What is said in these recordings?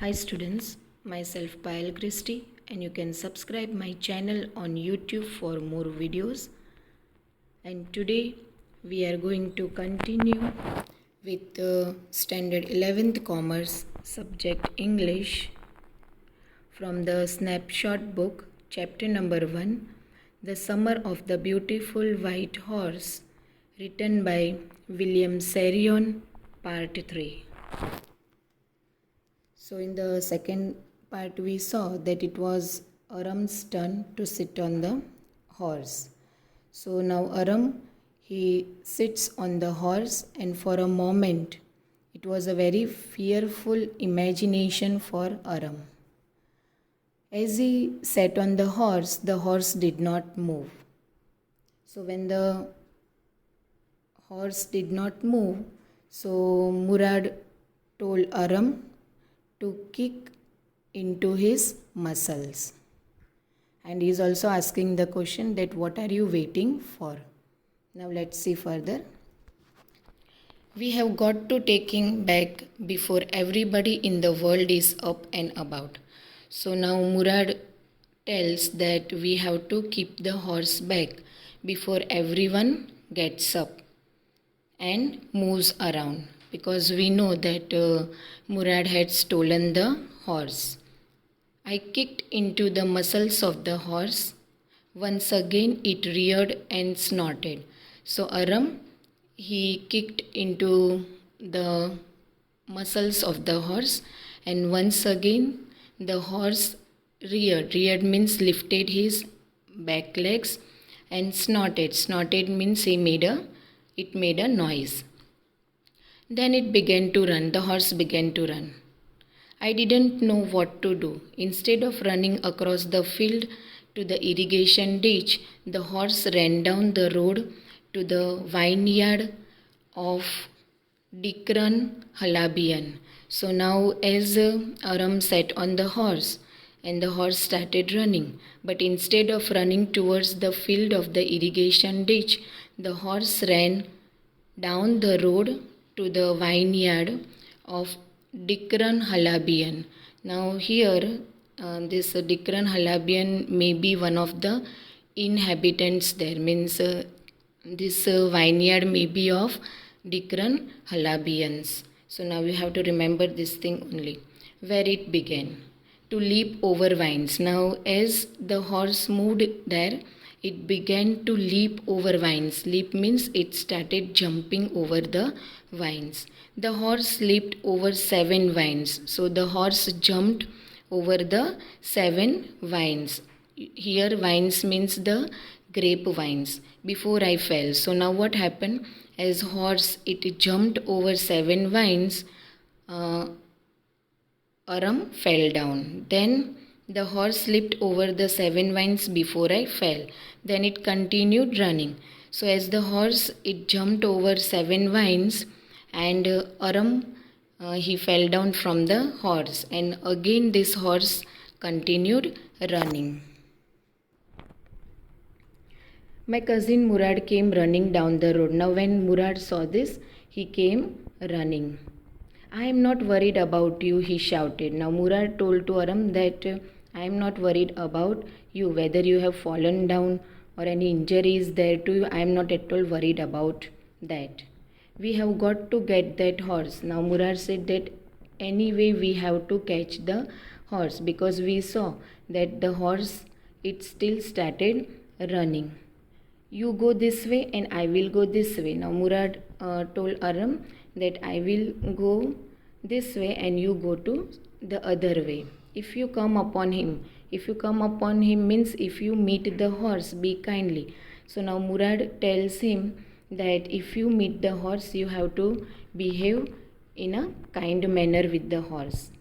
Hi students, myself Payal Christie and you can subscribe my channel on YouTube for more videos. And today we are going to continue with the standard 11th commerce subject English from the snapshot book chapter number 1, The Summer of the Beautiful White Horse, written by William Sarion, part 3. So in the second part we saw that it was Aram's turn to sit on the horse. So now Aram, he sits on the horse, and for a moment it was a very fearful imagination for Aram. As he sat on the horse did not move. So when the horse did not move, so Murad told Aram to kick into his muscles. And he is also asking the question that what are you waiting for? Now let's see further. We have got to take him back before everybody in the world is up and about. So now Murad tells that we have to keep the horse back before everyone gets up and moves around, because we know that Murad had stolen the horse. I kicked into the muscles of the horse. Once again it reared and snorted. So Aram, he kicked into the muscles of the horse, and once again the horse reared. Reared means lifted his back legs, and snorted. Snorted means it made a noise. Then it began to run. The horse began to run. I didn't know what to do. Instead of running across the field to the irrigation ditch, the horse ran down the road to the vineyard of Dikran Halabian. So now as Aram sat on the horse, and the horse started running, but instead of running towards the field of the irrigation ditch, the horse ran down the road to the vineyard of Dikran Halabian. Now here this Dikran Halabian may be one of the inhabitants there, means this vineyard may be of Dikran Halabians. So now you have to remember this thing only. Where it began to leap over vines. Now as the horse moved there, it began to leap over vines. Leap means it started jumping over the vines. The horse leaped over 7 vines. So the horse jumped over the 7 vines. Here vines means the grape vines. Before I fell. So now what happened? As horse it jumped over 7 vines, Aram fell down. Then the horse slipped over the 7 vines before I fell. Then it continued running. So as the horse, it jumped over 7 vines, and Aram, he fell down from the horse. And again this horse continued running. My cousin Murad came running down the road. Now when Murad saw this, he came running. I am not worried about you, he shouted. Now Murad told to Aram that I am not worried about you, whether you have fallen down or any injury is there to you. I am not at all worried about that. We have got to get that horse. Now Murad said that anyway we have to catch the horse, because we saw that the horse, it still started running. You go this way and I will go this way. Now Murad told Aram that I will go this way and you go to the other way. If you come upon him means if you meet the horse, be kindly. So now Murad tells him that if you meet the horse, you have to behave in a kind manner with the horse.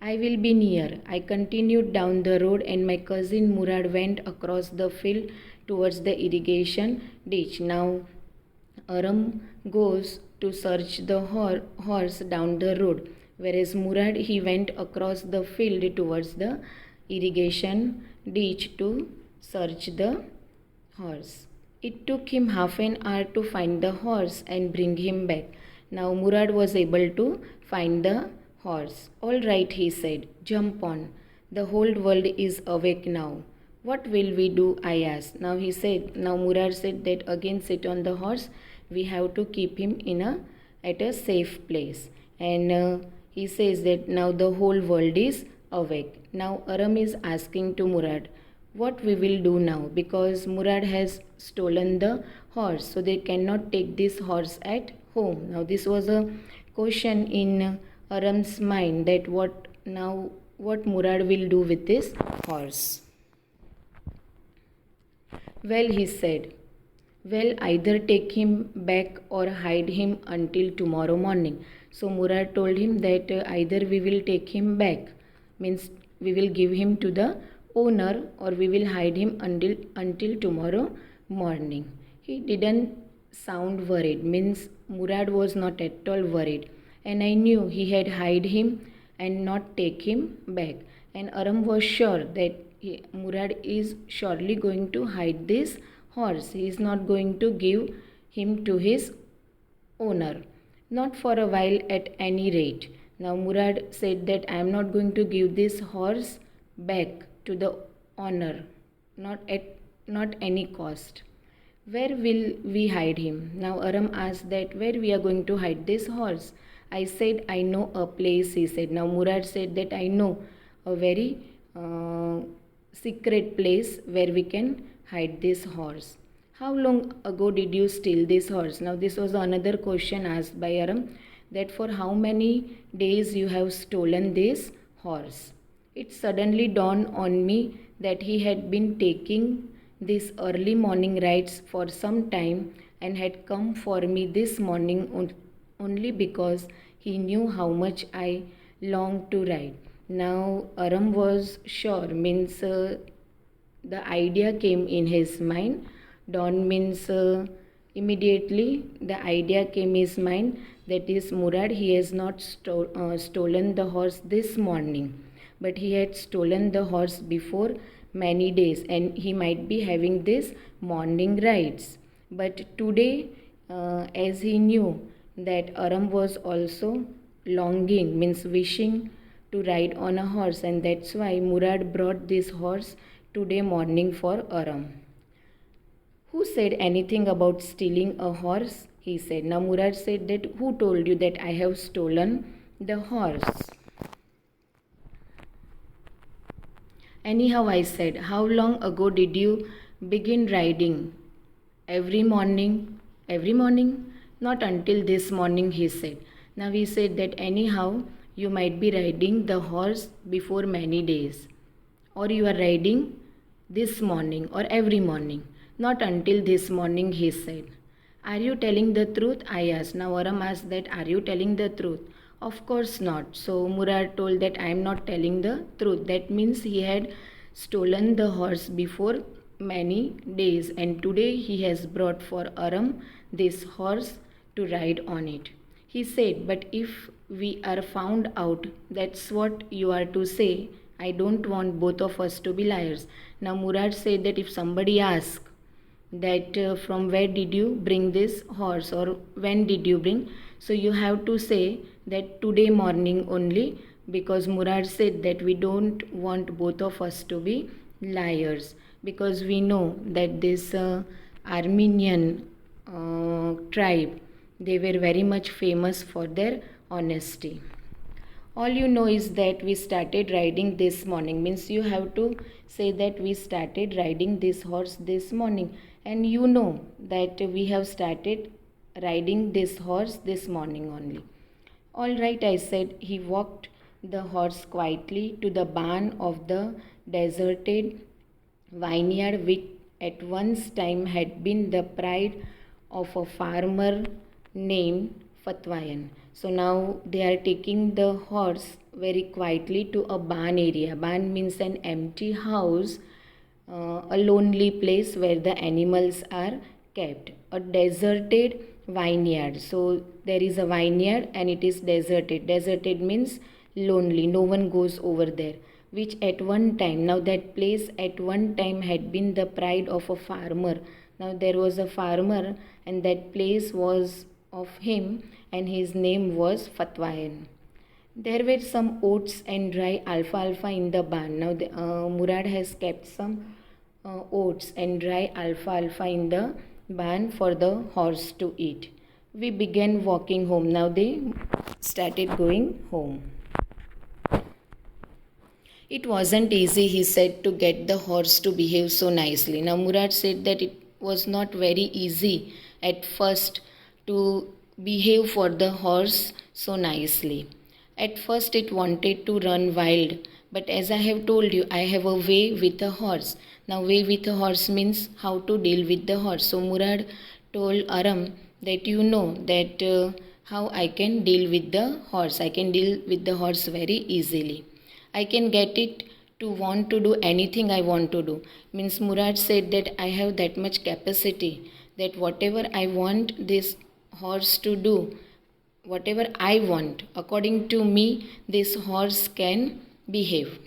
I will be near. I continued down the road, and my cousin Murad went across the field towards the irrigation ditch. Now Aram goes to search the horse down the road, whereas Murad, he went across the field towards the irrigation ditch to search the horse. It took him half an hour to find the horse and bring him back. Now Murad was able to find the horse. All right, he said, jump on. The whole world is awake now. What will we do? I asked. Now Murad said that again sit on the horse. We have to keep him at a safe place. And he says that now the whole world is awake. Now Aram is asking to Murad, what we will do now, because Murad has stolen the horse, so they cannot take this horse at home. Now this was a question in Aram's mind, that what Murad will do with this horse. Well, he said, well, either take him back or hide him until tomorrow morning. So Murad told him that either we will take him back, means we will give him to the owner, or we will hide him until tomorrow morning. He didn't sound worried, means Murad was not at all worried, and I knew he had hide him and not take him back. And Aram was sure that Murad is surely going to hide this horse. He is not going to give him to his owner, not for a while at any rate. Now Murad said that I am not going to give this horse back to the owner, not at any cost. Where will we hide him? Now Aram asked that where we are going to hide this horse. I said I know a place, he said. Now Murad said that I know a very secret place where we can hide this horse. How long ago did you steal this horse? Now this was another question asked by Aram, that for how many days you have stolen this horse. It suddenly dawned on me that he had been taking these early morning rides for some time and had come for me this morning only because he knew how much I longed to ride. Now Aram was sure, means the idea came in his mind. Dawn means immediately the idea came in his mind, that is Murad, he has not stolen the horse this morning, but he had stolen the horse before many days, and he might be having this morning rides. But today, as he knew that Aram was also longing, means wishing to ride on a horse, and that's why Murad brought this horse today morning for Aram. Who said anything about stealing a horse? He said. Now Murad said that who told you that I have stolen the horse? Anyhow, I said, how long ago did you begin riding? Every morning? Every morning? Not until this morning, he said. Now he said that anyhow, you might be riding the horse before many days, or you are riding this morning or every morning. Not until this morning, he said. Are you telling the truth? I asked. Now Aram asked that, are you telling the truth? Of course not. So Murad told that I am not telling the truth. That means he had stolen the horse before many days, and today he has brought for Aram this horse to ride on it. He said, but if we are found out, that's what you are to say. I don't want both of us to be liars. Now Murad said that if somebody asks that from where did you bring this horse, or when did you bring, so you have to say that today morning only, because Murad said that we don't want both of us to be liars, because we know that this Armenian tribe, they were very much famous for their honesty. All you know is that we started riding this morning, means you have to say that we started riding this horse this morning, and you know that we have started riding this horse this morning only. All right, I said. He walked the horse quietly to the barn of the deserted vineyard, which at one time had been the pride of a farmer named Fatwayan. So now they are taking the horse very quietly to a barn area. Barn means an empty house, a lonely place where the animals are kept. A deserted vineyard. So there is a vineyard and it is deserted. Deserted means lonely. No one goes over there. Which at one time, now that place at one time had been the pride of a farmer. Now there was a farmer and that place was of him, and his name was Fatwayan. There were some oats and dry alfalfa in the barn. Now Murad has kept some oats and dry alfalfa in the barn for the horse to eat. We began walking home. Now they started going home. It wasn't easy, he said, to get the horse to behave so nicely. Now Murad said that it was not very easy at first to behave for the horse so nicely. At first it wanted to run wild, but as I have told you, I have a way with a horse. Now way with a horse means how to deal with the horse. So Murad told Aram that how I can deal with the horse. I can deal with the horse very easily. I can get it to want to do anything I want to do. Means Murad said that I have that much capacity that whatever I want this horse to do, whatever I want, according to me, this horse can behave.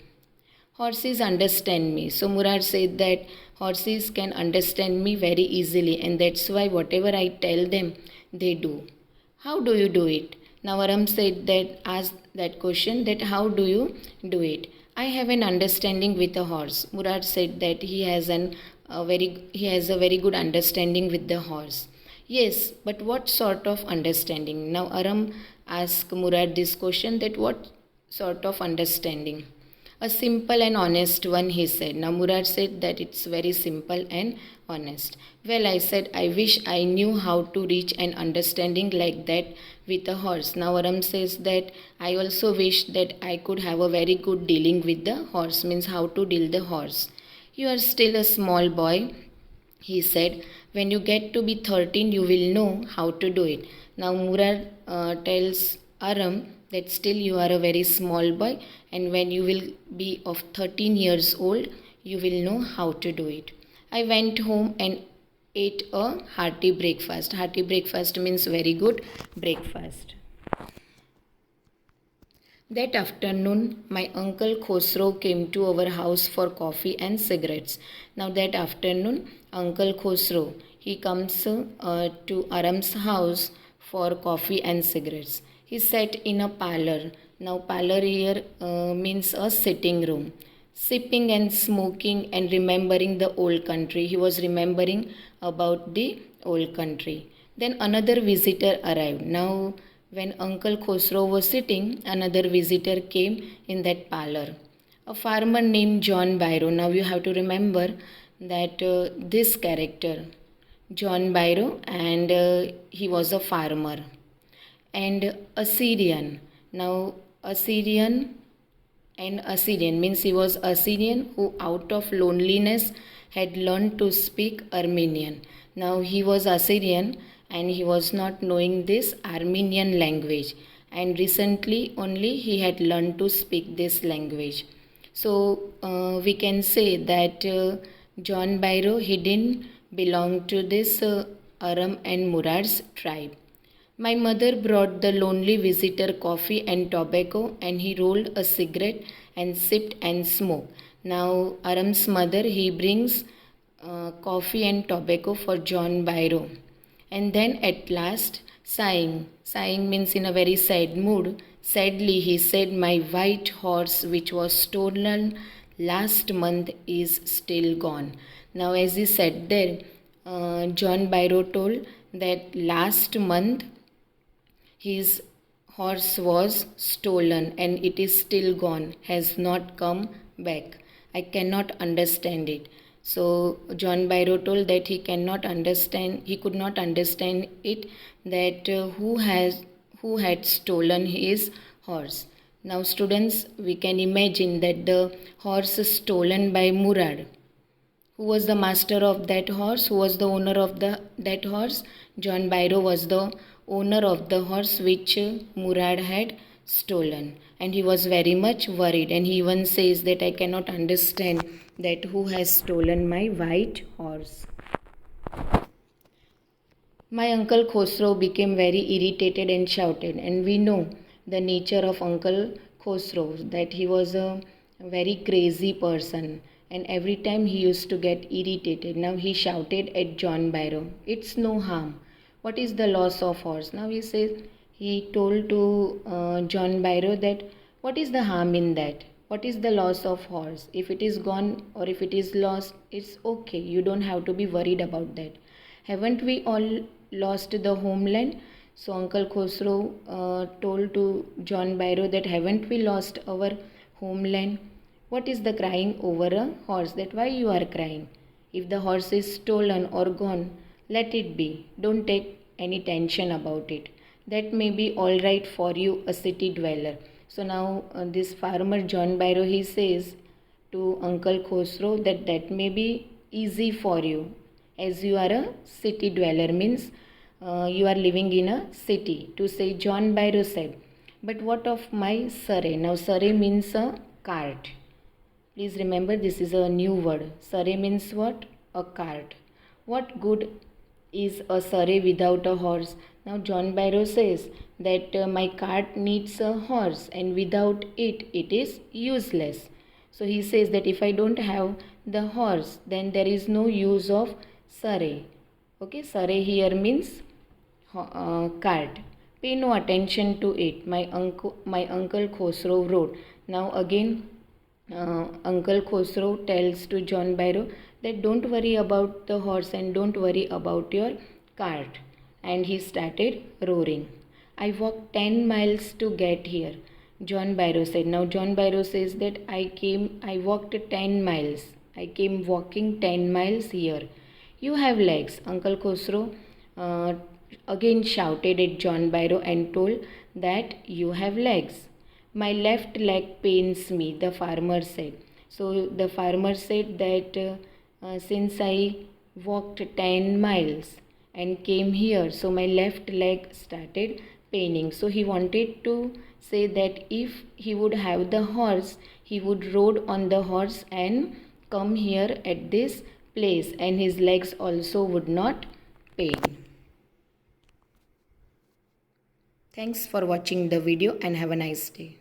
Horses understand me. So Murad said that horses can understand me very easily, and that's why whatever I tell them, they do. How do you do it? Now Aram said that asked that question that how do you do it? I have an understanding with a horse. Murad said that he has a very good understanding with the horse. Yes, but what sort of understanding? Now Aram asked Murad this question that what sort of understanding? A simple and honest one, he said. Now Murad said that it's very simple and honest. Well, I said, I wish I knew how to reach an understanding like that with a horse. Now Aram says that I also wish that I could have a very good dealing with the horse, means how to deal the horse. You are still a small boy, he said. When you get to be 13, you will know how to do it. Now Murad tells Aram that still you are a very small boy, and when you will be of 13 years old, you will know how to do it. I went home and ate a hearty breakfast. Hearty breakfast means very good breakfast. That afternoon, my uncle Khosrow came to our house for coffee and cigarettes. Now that afternoon, Uncle Khosrow, he comes to Aram's house for coffee and cigarettes. He sat in a parlor. Now parlor here means a sitting room. Sipping and smoking and remembering the old country. He was remembering about the old country. Then another visitor arrived. Now when Uncle Khosrow was sitting, another visitor came in that parlor. A farmer named John Byrow. Now you have to remember that this character, John Byrow, and he was a farmer. And Assyrian. Now Assyrian means he was Assyrian who out of loneliness had learned to speak Armenian. Now he was Assyrian and he was not knowing this Armenian language, and recently only he had learned to speak this language. So we can say that John Byrow, he didn't belong to this Aram and Murad's tribe. My mother brought the lonely visitor coffee and tobacco, and he rolled a cigarette and sipped and smoked. Now Aram's mother, he brings coffee and tobacco for John Byrow. And then at last, sighing means in a very sad mood, sadly he said, my white horse which was stolen last month is still gone. Now as he said there, John Byrow told that last month his horse was stolen and it is still gone, has not come back. I cannot understand it. So John Byrow told that he could not understand it, that who had stolen his horse. Now students, we can imagine that the horse is stolen by Murad. Who was the master of that horse? Who was the owner of that horse? John Byrow was the owner of the horse which Murad had stolen, and he was very much worried, and he even says that I cannot understand that who has stolen my white horse. My uncle Khosrow became very irritated and shouted, and we know the nature of Uncle Khosrow, that he was a very crazy person, and every time he used to get irritated. Now he shouted at John Byrow, it's no harm. What is the loss of horse? Now he he told to John Byro that what is the harm in that? What is the loss of horse? If it is gone or if it is lost, it's okay. You don't have to be worried about that. Haven't we all lost the homeland? So Uncle Khosrow told to John Byro that haven't we lost our homeland? What is the crying over a horse? That why you are crying? If the horse is stolen or gone, let it be. Don't take any tension about it. That may be all right for you, a city dweller. So now this farmer John Byro, he says to Uncle Khosrow that that may be easy for you, as you are a city dweller, means you are living in a city. To say John Byro said, but what of my surrey? Now surrey means a cart. Please remember, this is a new word. Surrey means what? A cart. What good is a surrey without a horse? Now John Byro says that my cart needs a horse, and without it, it is useless. So he says that if I don't have the horse, then there is no use of surrey. Okay, surrey here means cart. Pay no attention to it. My uncle Khosrow wrote. Now again, Uncle Khosrow tells to John Byro that don't worry about the horse and don't worry about your cart. And he started roaring. I walked 10 miles to get here, John Byro said. Now John Byro says that I walked 10 miles. I came walking 10 miles here. You have legs. Uncle Khosrow again shouted at John Byro and told that you have legs. My left leg pains me, the farmer said. So the farmer said that since I walked 10 miles and came here, so my left leg started paining. So he wanted to say that if he would have the horse, he would ride on the horse and come here at this place, and his legs also would not pain. Thanks for watching the video and have a nice day.